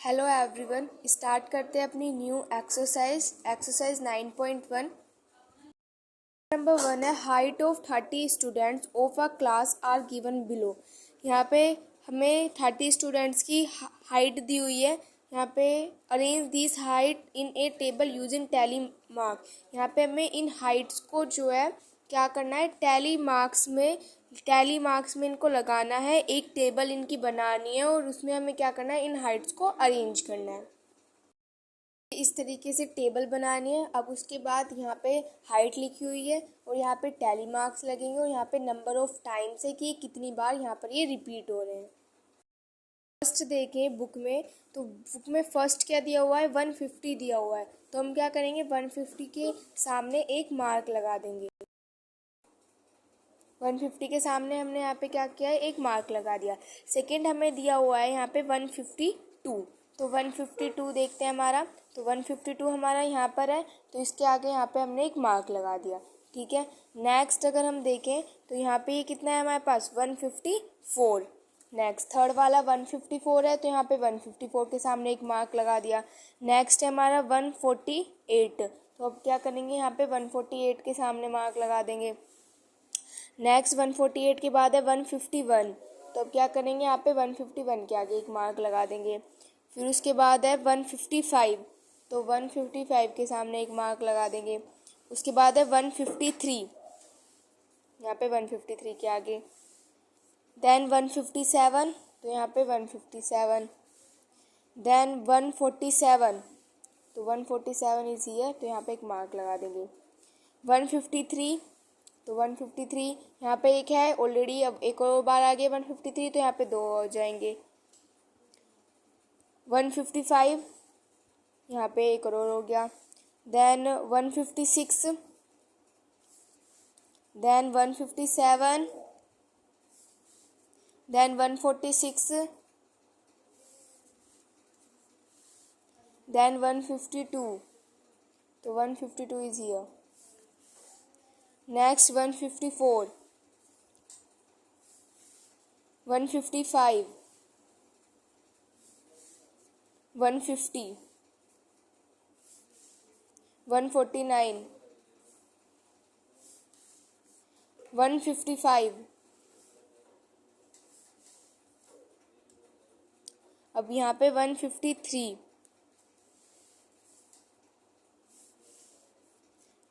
Hello everyone, start करते हैं अपनी न्यू एक्सरसाइज 9.1। नंबर 1 है height of 30 students of a class are given below. यहाँ पे हमें 30 स्टूडेंट्स की हाइट दी हुई है। यहाँ पे arrange this height in A table using tally mark. यहाँ पे हमें इन हाइट्स को जो है क्या करना है, टैली मार्क्स में इनको लगाना है। एक टेबल इनकी बनानी है और उसमें हमें क्या करना है, इन हाइट्स को अरेंज करना है। इस तरीके से टेबल बनानी है। अब उसके बाद यहाँ पे हाइट लिखी हुई है और यहाँ पे टैली मार्क्स लगेंगे और यहाँ पे नंबर ऑफ टाइम्स है कि कितनी बार यहाँ पर ये रिपीट हो रहे हैं। फर्स्ट देखें बुक में, तो बुक में फर्स्ट क्या दिया हुआ है, 150 दिया हुआ है। तो हम क्या करेंगे, 150 के सामने एक मार्क लगा देंगे। 150 के सामने हमने यहाँ पे क्या किया है, एक मार्क लगा दिया। सेकंड हमें दिया हुआ है यहाँ पे 152, तो 152 देखते हैं हमारा। तो 152 हमारा यहाँ पर है, तो इसके आगे यहाँ पे हमने एक मार्क लगा दिया। ठीक है। नेक्स्ट अगर हम देखें तो यहाँ पे ये कितना है हमारे पास, 154। नेक्स्ट थर्ड वाला 154 है, तो यहाँ पे 154 के सामने एक मार्क लगा दिया। नेक्स्ट है हमारा 148, तो अब क्या करेंगे, यहाँ पे 148 के सामने मार्क लगा देंगे। नेक्स्ट 148 के बाद है 151, तो अब क्या करेंगे, यहाँ पे 151 के आगे एक मार्क लगा देंगे। फिर उसके बाद है 155, तो 155 के सामने एक मार्क लगा देंगे। उसके बाद है 153, यहाँ पे 153 के आगे। देन 157, तो यहाँ पे 157। देन 147, तो 147 इज हियर, तो यहाँ पे एक मार्क लगा देंगे। 153, तो 153 यहाँ पे एक है ऑलरेडी, अब एक और बार आ गया 153, तो यहाँ पे दो हो जाएंगे। 155 यहाँ पे एक और हो गया। देन 156, देन 157, देन 146, देन 152, तो 152 इज हियर। नेक्स्ट 154, 155, 150, 149, 155। अब यहाँ पे 153,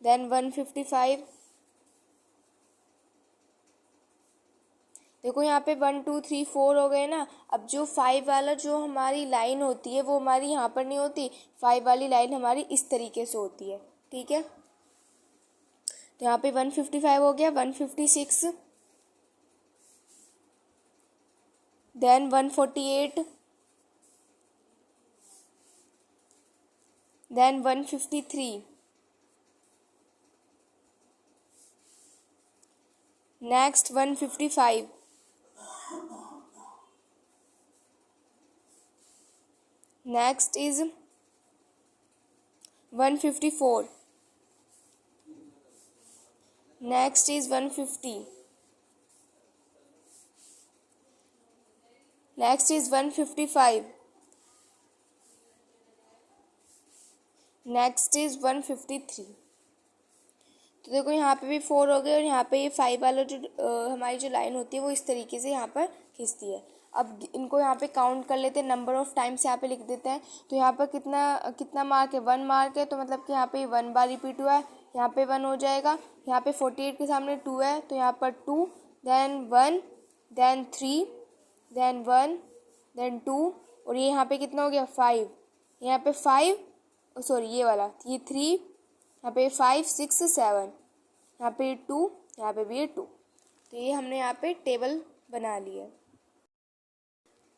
देन 155। देखो यहाँ पे 1 2 3 4 हो गए ना। अब जो 5 वाला जो हमारी लाइन होती है वो हमारी यहाँ पर नहीं होती। 5 वाली लाइन हमारी इस तरीके से होती है। ठीक है। तो यहाँ पे 155 हो गया। 156, then 148, then 153, next 155, next is 154, next is 150, next is 155, next is 153। तो देखो यहाँ पे भी 4 हो गए और यहाँ पे ये 5 वाला जो हमारी जो लाइन होती है वो इस तरीके से यहाँ पर खींचती है। अब इनको यहाँ पे काउंट कर लेते हैं, नंबर ऑफ टाइम्स यहाँ पे लिख देते हैं। तो यहाँ पर कितना मार्क है, 1 मार्क है, तो मतलब कि यहाँ पे 1 बार रिपीट हुआ है, यहाँ पे 1 हो जाएगा। यहाँ पे 48 के सामने 2 है, तो यहाँ पर 2, देन 1, देन 3, देन 1, देन 2, और ये यहाँ पे कितना हो गया, 5। यहाँ पे 5, सॉरी ये वाला, ये 3, यहाँ पे 5 6 7, यहाँ पे 2, यहाँ पे भी ये 2। तो ये हमने यहाँ पे टेबल बना लिया।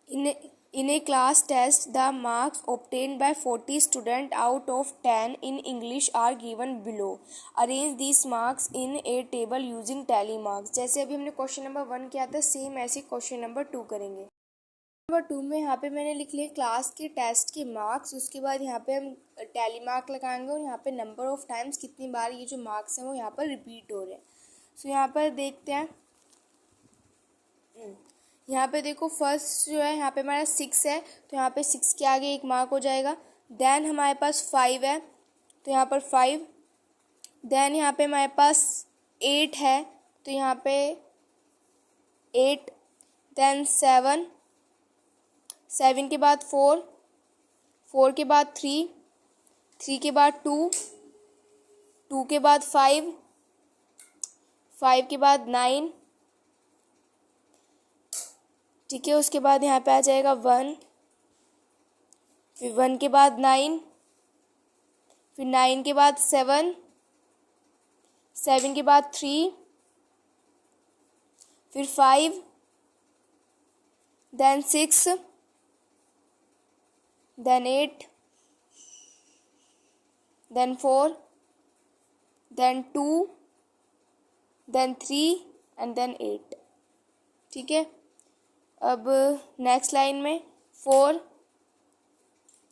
In a class test, the marks obtained by 40 students out of 10 in English are given below. Arrange these marks in a table using tally marks. जैसे अभी हमने क्वेश्चन नंबर 1 किया था, सेम ऐसे क्वेश्चन नंबर 2 करेंगे। Number 2 में यहाँ पे मैंने लिख लिया क्लास के टेस्ट के मार्क्स। उसके बाद यहाँ पे हम टैली मार्क लगाएंगे और यहाँ पे नंबर ऑफ टाइम्स कितनी बार ये जो मार्क्स हैं वो यहाँ पर रिपीट हो रहे हैं। सो यहाँ पर देखते हैं, यहाँ पे देखो फर्स्ट जो है यहाँ पे हमारा 6 है, तो यहाँ पे 6 के आगे एक मार्क हो जाएगा। देन हमारे पास 5 है, तो यहाँ पर 5। देन यहाँ पे हमारे पास 8 है, तो यहाँ पे 8। देन 7, 7 के बाद 4, 4 के बाद 3, 3 के बाद 2, 2 के बाद 5, 5 के बाद 9, ठीक है। उसके बाद यहाँ पे आ जाएगा 1, फिर 1 के बाद 9, फिर 9 के बाद 7, 7 के बाद 3, फिर 5, then 6, then 8, then 4, then 2, then 3 and then 8, ठीक है। अब नेक्स्ट लाइन में 4,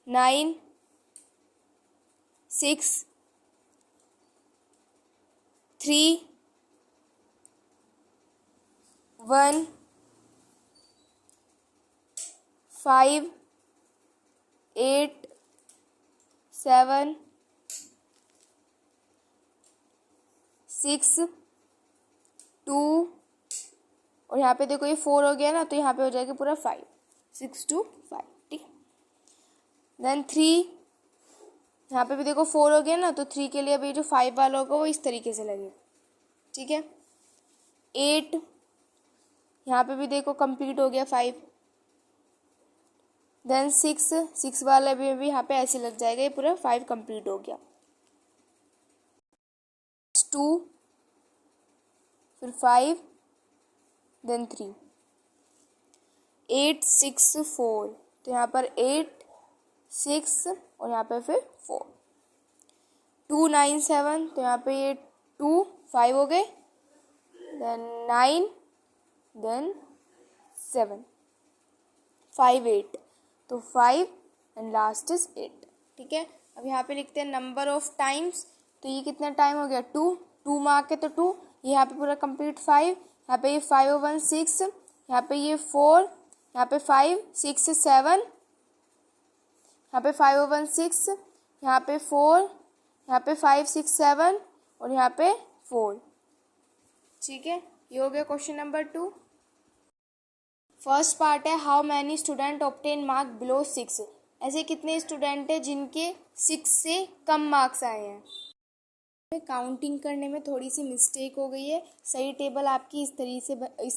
9, 6, 3, 1, 5, 8, 7, 6, 2, और यहाँ पे देखो ये 4 हो गया ना, तो यहाँ पे हो जाएगा पूरा 5, 6 to 5, ठीक। देन 3, यहाँ पे भी देखो 4 हो गया ना, तो 3 के लिए अभी जो 5 वाला होगा वो इस तरीके से लगेगा, ठीक है। 8, यहाँ पे भी देखो कंप्लीट हो गया 5। देन 6 वाला भी यहाँ पे ऐसे लग जाएगा, ये पूरा 5 कंप्लीट हो गया। 2, फिर 5, देन 3, 8, 6, 4, तो यहाँ पर 8, 6 और यहाँ पे फिर 4, 2, 9, 7, तो यहाँ पे ये 2, 5 हो गए, देन 9, देन 7, 5, 8, तो 5 एंड लास्ट इज 8, ठीक है। अब यहाँ पे लिखते हैं नंबर ऑफ टाइम्स, तो ये कितना टाइम हो गया 2 मार्क है तो 2, यहाँ पे पूरा कंप्लीट 5, यहाँ पे ये 5 और 1 6, यहाँ पे ये 4, यहाँ पे 5 6 7, यहाँ पे 5 और 1 6, यहाँ पे 4, यहाँ पे 5 6 7 और यहाँ पे 4, ठीक है। ये हो गया क्वेश्चन नंबर 2। फर्स्ट पार्ट है how many student obtain mark below 6, ऐसे कितने स्टूडेंट हैं जिनके 6 से कम मार्क्स आए हैं। काउंटिंग करने में थोड़ी सी मिस्टेक हो गई है, सही टेबल आपकी इस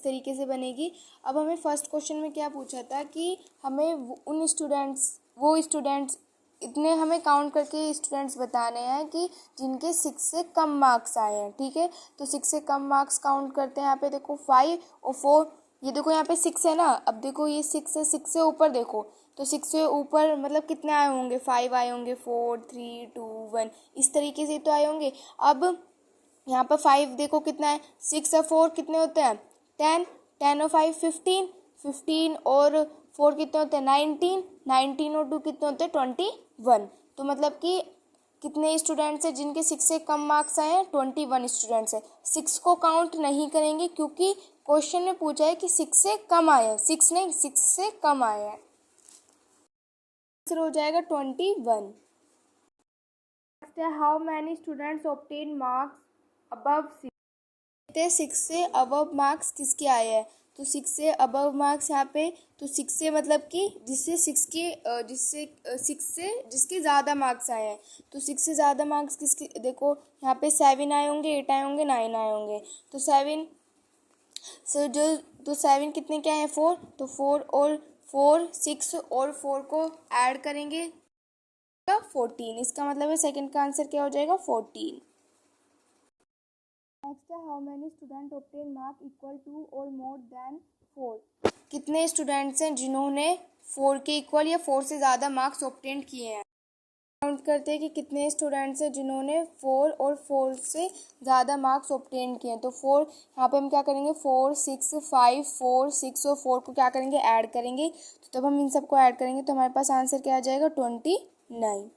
तरीके से बनेगी। अब हमें फर्स्ट क्वेश्चन में क्या पूछा था कि हमें वो स्टूडेंट्स इतने हमें काउंट करके स्टूडेंट्स बताने हैं कि जिनके 6 से कम मार्क्स आए हैं, ठीक है। तो 6 से कम मार्क्स काउंट करते हैं। यहाँ पे देखो 5 और 4, ये देखो यहाँ पे 6 है ना, अब देखो ये 6 है, 6 से ऊपर देखो, तो 6 से ऊपर मतलब कितने आए होंगे, 5 आए होंगे, 4 3 2 1, इस तरीके से तो आए होंगे। अब यहाँ पर 5 देखो कितना है, 6 और 4 कितने होते हैं 10, 10 और 5 15, 15 और 4 कितने होते हैं 19, 19 और 2 कितने होते हैं 21। तो मतलब कि कितने स्टूडेंट्स हैं जिनके 6 से कम मार्क्स आए हैं, 21 स्टूडेंट्स हैं। 6 को काउंट नहीं करेंगे क्योंकि क्वेश्चन में पूछा है कि 6 से कम आए हैं, 6 नहीं 6 से कम आए हैं। आंसर हो जाएगा 21। How many students obtain marks above 6, 6 से अबव मार्क्स किसके आए हैं, तो 6 से अबव मार्क्स यहाँ पे, तो 6 से मतलब कि जिसके ज़्यादा मार्क्स आए हैं, तो 6 से ज़्यादा मार्क्स किसके, देखो यहाँ पे 7 आए होंगे, 8 आए होंगे, 9 आए होंगे, तो 7 से तो 7 कितने क्या है 4, तो 4 और 4 6 और 4 को ऐड करेंगे 14, इसका मतलब है सेकंड का आंसर क्या हो जाएगा 14। नेक्स्ट है how many student obtain mark equal to और मोर देन 4, कितने स्टूडेंट्स हैं जिन्होंने 4 के इक्वल या 4 से ज़्यादा मार्क्स ऑब्टेन किए हैं। काउंट करते हैं कि कितने स्टूडेंट्स हैं जिन्होंने 4 और 4 से ज़्यादा मार्क्स ऑब्टेन किए हैं। तो 4 यहाँ पे हम क्या करेंगे 4 6 5 4 6 और 4 को क्या करेंगे ऐड करेंगे, तो तब हम इन सबको ऐड करेंगे तो हमारे पास आंसर क्या आ जाएगा 29।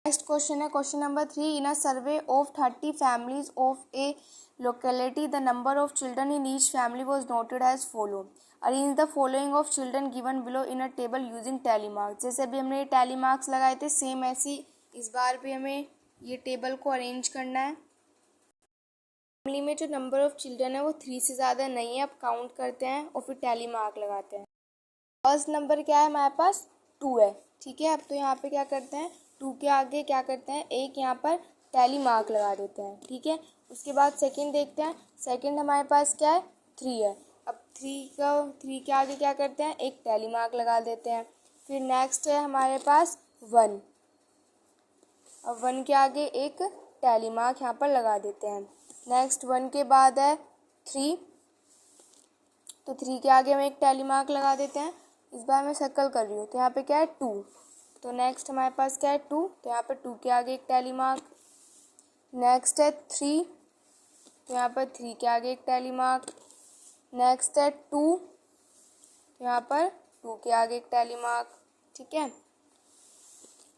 नेक्स्ट क्वेश्चन है question number 3। In a survey of 30 families of a locality the number of children in each family was noted as follow. Arrange the following of children given below in a table using tally marks. जैसे अभी हमने ये tally marks लगाए थे, same ऐसी इस बार भी हमें ये टेबल को अरेंज करना है। फैमिली में जो नंबर ऑफ चिल्ड्रन है वो 3 से ज़्यादा नहीं है। अब काउंट करते हैं और फिर टैली मार्क लगाते हैं। फर्स्ट नंबर क्या है हमारे पास, 2 है। ठीक है, अब तो यहाँ पे क्या करते हैं, 2 के आगे क्या करते हैं, एक यहाँ पर टैली मार्क लगा देते हैं। ठीक है, उसके बाद सेकंड देखते हैं। सेकंड हमारे पास क्या है, 3 है। अब 3 के आगे क्या करते हैं, एक टैली मार्क लगा देते हैं। फिर नेक्स्ट है हमारे पास 1। अब 1 के आगे एक टैली मार्क यहाँ पर लगा देते हैं। नेक्स्ट 1 के बाद है 3, तो 3 के आगे हम एक टैली मार्क लगा देते हैं। इस बार मैं सर्कल कर रही हूँ, तो यहाँ पे क्या है 2, तो नेक्स्ट हमारे पास क्या है 2, तो यहाँ पे 2 के आगे एक टैली मार्क। नेक्स्ट है 3, तो यहाँ पर 3 के आगे एक टैली मार्क। नेक्स्ट है 2, तो यहाँ पर 2 के आगे एक टैली मार्क। ठीक है,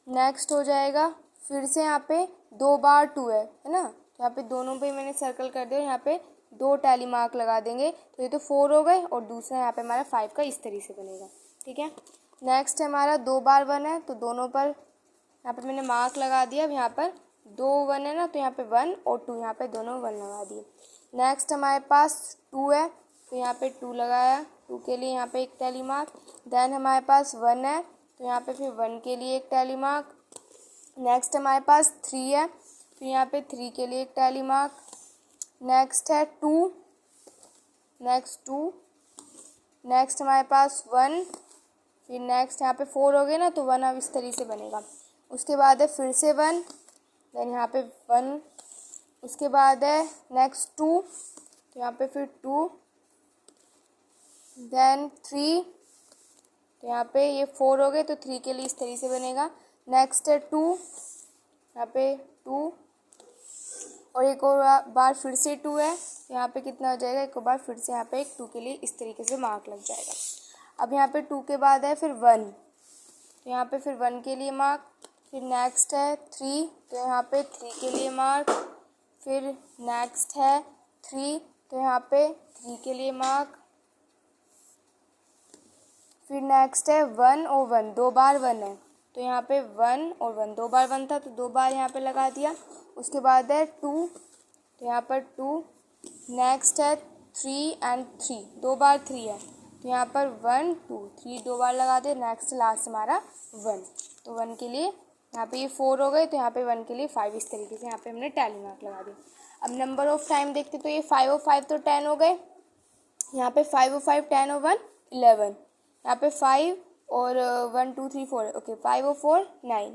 नेक्स्ट हो जाएगा फिर से यहाँ पे 2 बार 2 है ना, तो यहाँ पे दोनों पे मैंने सर्कल कर दिया। यहाँ पे 2 टैली मार्क लगा देंगे, तो ये तो 4 हो गए और दूसरा यहाँ पे हमारा 5 का इस तरीके से बनेगा। ठीक है, नेक्स्ट हमारा 2 बार 1 है, तो दोनों पर यहाँ पे मैंने मार्क लगा दिया। अब यहाँ पर 2 1 है ना, तो यहाँ पे 1 और 2 यहाँ पे दोनों 1 लगा दिए। नेक्स्ट हमारे पास 2 है, तो यहाँ पे 2 लगाया, 2 के लिए यहाँ पे एक टैली मार्क। देन हमारे पास 1 है, तो यहाँ पे फिर 1 के लिए एक टैली मार्क। नेक्स्ट हमारे पास 3 है, फिर यहाँ पे 3 के लिए एक टैली मार्क। नेक्स्ट है 2, नेक्स्ट 2, नेक्स्ट हमारे पास 1, फिर नेक्स्ट यहाँ पे 4 हो गए ना, तो 1 अब इस तरीके से बनेगा। उसके बाद है फिर से 1, देन यहाँ पे 1, उसके बाद है नेक्स्ट 2, तो यहाँ पे फिर 2, देन 3, तो यहाँ पे ये 4 हो गए, तो 3 के लिए इस तरीके से बनेगा। नेक्स्ट है 2, यहाँ पे 2, और एक और बार फिर से 2 है, तो यहाँ पे कितना हो जाएगा, एक और बार फिर से यहाँ पे एक 2 के लिए इस तरीके से मार्क लग जाएगा। अब यहाँ पे 2 के बाद है फिर 1, तो यहाँ पे फिर 1 के लिए मार्क। फिर नेक्स्ट है 3, तो यहाँ पे 3 के लिए मार्क। फिर नेक्स्ट है 3, तो यहाँ पे 3 के लिए मार्क। फिर नेक्स्ट है 1 और 1, 2 बार 1 है, तो यहाँ पे 1 और 1, 2 बार 1 था, तो 2 बार यहाँ पे लगा दिया। उसके बाद है 2, तो यहाँ पर 2, नेक्स्ट है 3 एंड 3, 2 बार 3 है, तो यहाँ पर 1 2 3 2 बार लगा दे। नेक्स्ट लास्ट हमारा 1, तो 1 के लिए यहाँ पे ये 4 हो गए, तो यहाँ पे 1 के लिए 5 इस तरीके से यहाँ पे हमने टैली मार्क लगा दिया। अब नंबर ऑफ टाइम देखते, तो ये 5 और 5 तो 10 हो गए। यहाँ पे 5 और 5 10 और 1 11, यहाँ पे 5 और 1 2 3 4, ओके 5 और 4 9,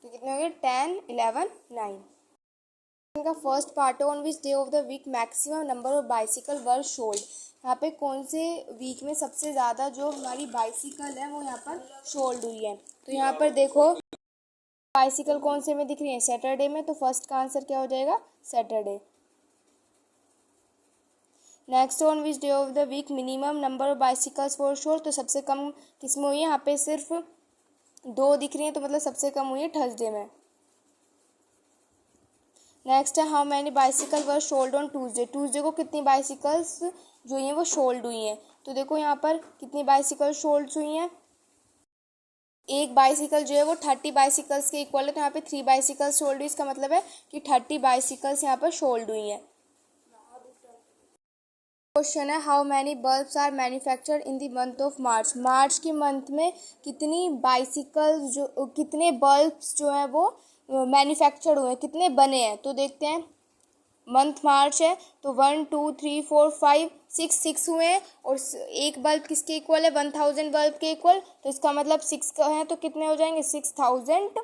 तो कितने हो गए 10 11 9। इनका फर्स्ट पार्ट है on which day of the week maximum number of bicycle were sold. यहाँ पे कौन से वीक में सबसे ज़्यादा जो हमारी बाइसिकल है वो यहाँ पर शोल्ड हुई है। तो यहाँ पर देखो बाइसिकल कौन से में दिख रही है, सैटरडे में, तो फर्स्ट का आंसर क्या हो जाएगा Saturday. Next on which day of the week minimum number of bicycles for sold, तो सबसे कम किस में हुई है, यहाँ पे सिर्फ 2 दिख रही है, तो मतलब सबसे कम हुई है थर्सडे में। नेक्स्ट है how many bicycle were sold on Tuesday. Tuesday को कितनी बाइसिकल्स जो हैं वो शोल्ड हुई हैं, तो देखो यहाँ पर कितनी बाइसिकल शोल्ड हुई हैं। एक बाइसिकल जो है वो 30 बाइसिकल्स के इक्वल है, तो यहाँ पे 3 बाइसिकल्स शोल्ड हुई, इसका मतलब है कि 30 बाइसिकल्स यहाँ पर शोल्ड हुई हैं। क्वेश्चन है how many bulbs are manufactured in the month of March. March के मंथ में कितनी बाइसिकल जो कितने बल्ब्स जो हैं वो मैन्युफैक्चर्ड हुए हैं, कितने बने हैं, तो देखते हैं। मंथ मार्च है तो 1 2 3 4 5 6 हुए हैं, और एक बल्ब किसके इक्वल है 1000 बल्ब के इक्वल, तो इसका मतलब 6 का है, तो कितने हो जाएंगे 6000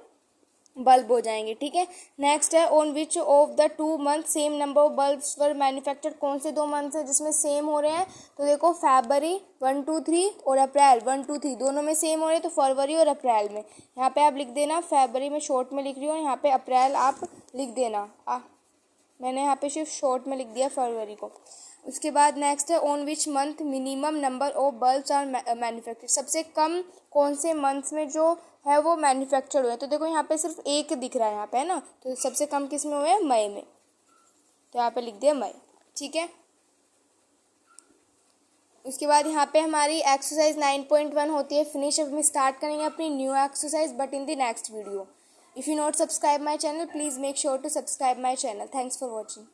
बल्ब हो जाएंगे। ठीक है, नेक्स्ट है on which of the 2 month same number of bulbs were manufactured. कौन से 2 मंथ्स हैं जिसमें सेम हो रहे हैं, तो देखो फरवरी 1 2 3 और अप्रैल 1 2 3 दोनों में सेम हो रहे हैं, तो फरवरी और अप्रैल में। यहाँ पे आप लिख देना, फरवरी में शॉर्ट में लिख रही हो, यहाँ पे अप्रैल आप लिख देना। मैंने यहाँ पे सिर्फ शॉर्ट में लिख दिया फरवरी को। उसके बाद नेक्स्ट है on which month minimum number of bulbs are manufactured, सबसे कम कौन से मंथ्स में जो है वो मैन्युफैक्चर्ड हुए। तो देखो यहाँ पे सिर्फ एक दिख रहा है यहाँ पे, है ना, तो सबसे कम किस में हुए हैं, मई में, तो यहाँ पे लिख दिया मई। ठीक है, उसके बाद यहाँ पे हमारी एक्सरसाइज 9.1 होती है फिनिश। अब हम स्टार्ट करेंगे अपनी new exercise but in the next video. If you not subscribe my channel please make sure to subscribe my channel. Thanks for watching.